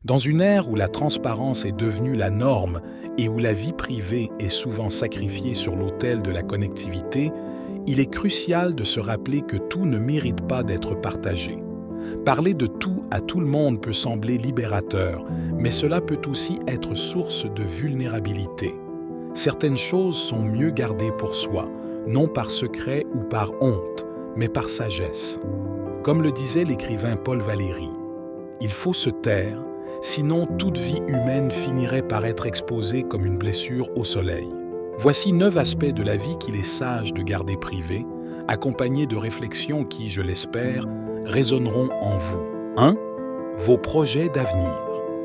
Dans une ère où la transparence est devenue la norme et où la vie privée est souvent sacrifiée sur l'autel de la connectivité, il est crucial de se rappeler que tout ne mérite pas d'être partagé. Parler de tout à tout le monde peut sembler libérateur, mais cela peut aussi être source de vulnérabilité. Certaines choses sont mieux gardées pour soi, non par secret ou par honte, mais par sagesse. Comme le disait l'écrivain Paul Valéry, « Il faut se taire, sinon toute vie humaine finirait par être exposée comme une blessure au soleil. » Voici 9 aspects de la vie qu'il est sage de garder privés, accompagnés de réflexions qui, je l'espère, résonneront en vous. 1. Vos projets d'avenir.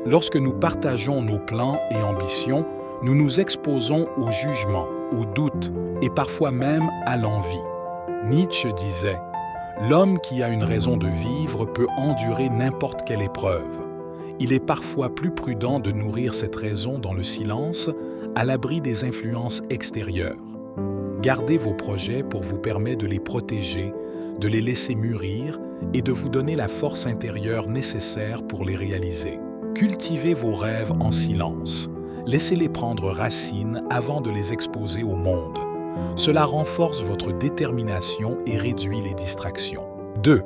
Lorsque nous partageons nos plans et ambitions, nous nous exposons au jugement, au doute et parfois même à l'envie. Nietzsche disait « L'homme qui a une raison de vivre peut endurer n'importe quelle épreuve. Il est parfois plus prudent de nourrir cette raison dans le silence, à l'abri des influences extérieures. Gardez vos projets pour vous permettre de les protéger, de les laisser mûrir et de vous donner la force intérieure nécessaire pour les réaliser. Cultivez vos rêves en silence. Laissez-les prendre racine avant de les exposer au monde. Cela renforce votre détermination et réduit les distractions. 2.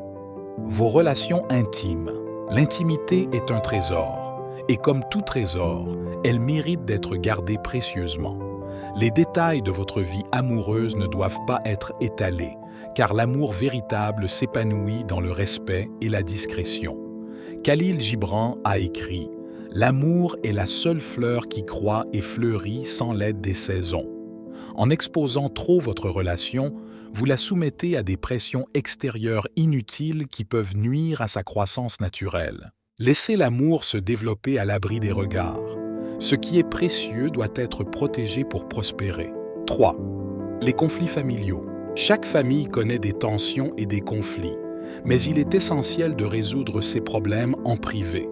Vos relations intimes. L'intimité est un trésor. Et comme tout trésor, elle mérite d'être gardée précieusement. Les détails de votre vie amoureuse ne doivent pas être étalés, car l'amour véritable s'épanouit dans le respect et la discrétion. Khalil Gibran a écrit « L'amour est la seule fleur qui croît et fleurit sans l'aide des saisons. » En exposant trop votre relation, vous la soumettez à des pressions extérieures inutiles qui peuvent nuire à sa croissance naturelle. Laissez l'amour se développer à l'abri des regards. Ce qui est précieux doit être protégé pour prospérer. 3. Les conflits familiaux. Chaque famille connaît des tensions et des conflits, mais il est essentiel de résoudre ces problèmes en privé.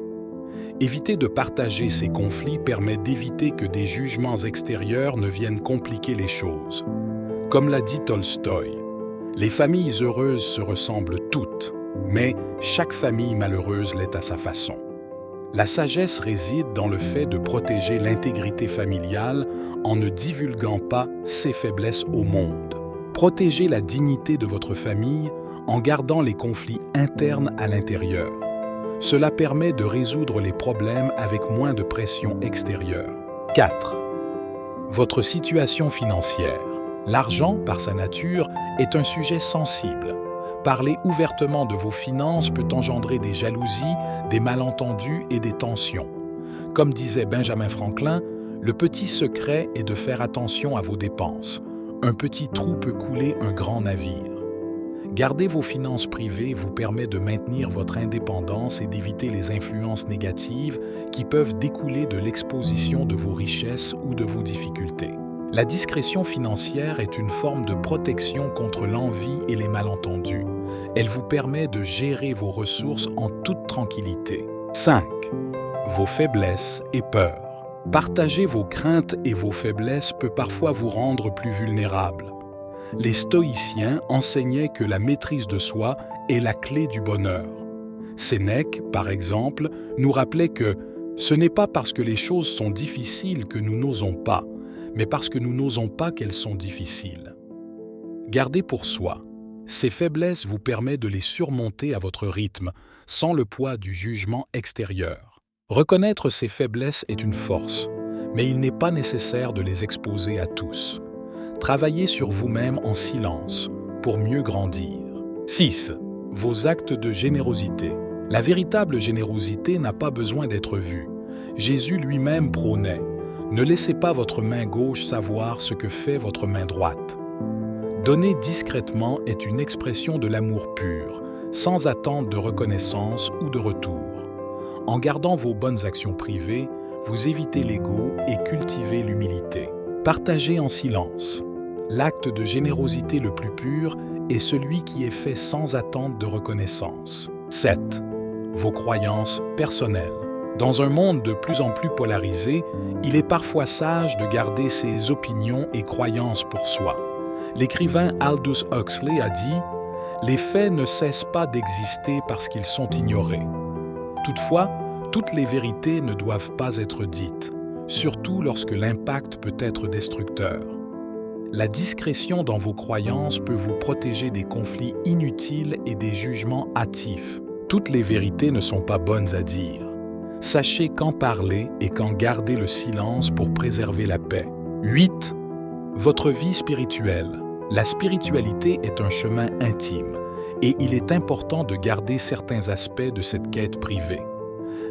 Éviter de partager ces conflits permet d'éviter que des jugements extérieurs ne viennent compliquer les choses. Comme l'a dit Tolstoï, « Les familles heureuses se ressemblent toutes, mais chaque famille malheureuse l'est à sa façon. » La sagesse réside dans le fait de protéger l'intégrité familiale en ne divulguant pas ses faiblesses au monde. Protégez la dignité de votre famille en gardant les conflits internes à l'intérieur. Cela permet de résoudre les problèmes avec moins de pression extérieure. 4. Votre situation financière. L'argent, par sa nature, est un sujet sensible. Parler ouvertement de vos finances peut engendrer des jalousies, des malentendus et des tensions. Comme disait Benjamin Franklin, le petit secret est de faire attention à vos dépenses. Un petit trou peut couler un grand navire. Garder vos finances privées vous permet de maintenir votre indépendance et d'éviter les influences négatives qui peuvent découler de l'exposition de vos richesses ou de vos difficultés. La discrétion financière est une forme de protection contre l'envie et les malentendus. Elle vous permet de gérer vos ressources en toute tranquillité. 5. Vos faiblesses et peurs. Partager vos craintes et vos faiblesses peut parfois vous rendre plus vulnérable. Les stoïciens enseignaient que la maîtrise de soi est la clé du bonheur. Sénèque, par exemple, nous rappelait que ce n'est pas parce que les choses sont difficiles que nous n'osons pas, mais parce que nous n'osons pas qu'elles sont difficiles. Gardez pour soi. Ces faiblesses vous permettent de les surmonter à votre rythme, sans le poids du jugement extérieur. Reconnaître ces faiblesses est une force, mais il n'est pas nécessaire de les exposer à tous. Travaillez sur vous-même en silence, pour mieux grandir. 6. Vos actes de générosité. La véritable générosité n'a pas besoin d'être vue. Jésus lui-même prônait « Ne laissez pas votre main gauche savoir ce que fait votre main droite ». Donner discrètement est une expression de l'amour pur, sans attente de reconnaissance ou de retour. En gardant vos bonnes actions privées, vous évitez l'ego et cultivez l'humilité. Partagez en silence. L'acte de générosité le plus pur est celui qui est fait sans attente de reconnaissance. 7. Vos croyances personnelles. Dans un monde de plus en plus polarisé, il est parfois sage de garder ses opinions et croyances pour soi. L'écrivain Aldous Huxley a dit « Les faits ne cessent pas d'exister parce qu'ils sont ignorés. Toutefois, Toutes les vérités ne doivent pas être dites, surtout lorsque l'impact peut être destructeur. La discrétion dans vos croyances peut vous protéger des conflits inutiles et des jugements hâtifs. Toutes les vérités ne sont pas bonnes à dire. Sachez quand parler et quand garder le silence pour préserver la paix. 8. Votre vie spirituelle. La spiritualité est un chemin intime et il est important de garder certains aspects de cette quête privée.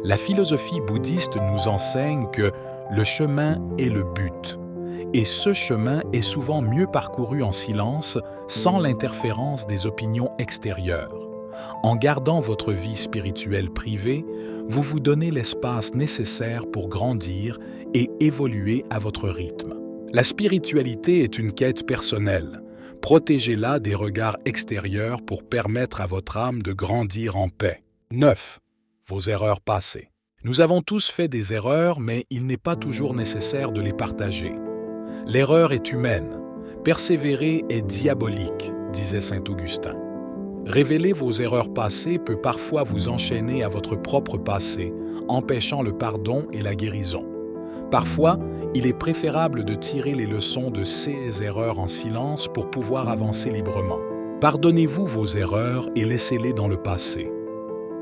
La philosophie bouddhiste nous enseigne que le chemin est le but. Et ce chemin est souvent mieux parcouru en silence, sans l'interférence des opinions extérieures. En gardant votre vie spirituelle privée, vous vous donnez l'espace nécessaire pour grandir et évoluer à votre rythme. La spiritualité est une quête personnelle. Protégez-la des regards extérieurs pour permettre à votre âme de grandir en paix. 9. Vos erreurs passées. Nous avons tous fait des erreurs, mais il n'est pas toujours nécessaire de les partager. L'erreur est humaine. Persévérer est diabolique, disait saint Augustin. Révéler vos erreurs passées peut parfois vous enchaîner à votre propre passé, empêchant le pardon et la guérison. Parfois, il est préférable de tirer les leçons de ces erreurs en silence pour pouvoir avancer librement. Pardonnez-vous vos erreurs et laissez-les dans le passé.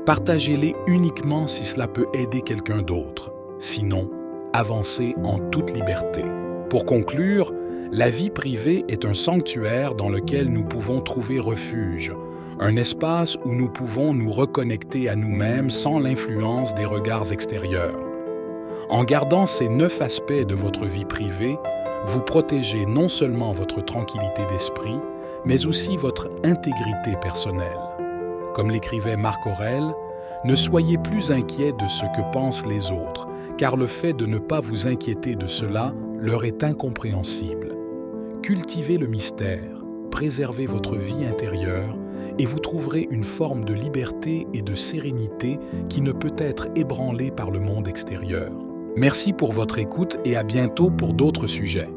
Partagez-les uniquement si cela peut aider quelqu'un d'autre. Sinon, avancez en toute liberté. Pour conclure, la vie privée est un sanctuaire dans lequel nous pouvons trouver refuge, un espace où nous pouvons nous reconnecter à nous-mêmes sans l'influence des regards extérieurs. En gardant ces 9 aspects de votre vie privée, vous protégez non seulement votre tranquillité d'esprit, mais aussi votre intégrité personnelle. Comme l'écrivait Marc Aurèle, ne soyez plus inquiets de ce que pensent les autres, car le fait de ne pas vous inquiéter de cela leur est incompréhensible. Cultivez le mystère, préservez votre vie intérieure et vous trouverez une forme de liberté et de sérénité qui ne peut être ébranlée par le monde extérieur. Merci pour votre écoute et à bientôt pour d'autres sujets.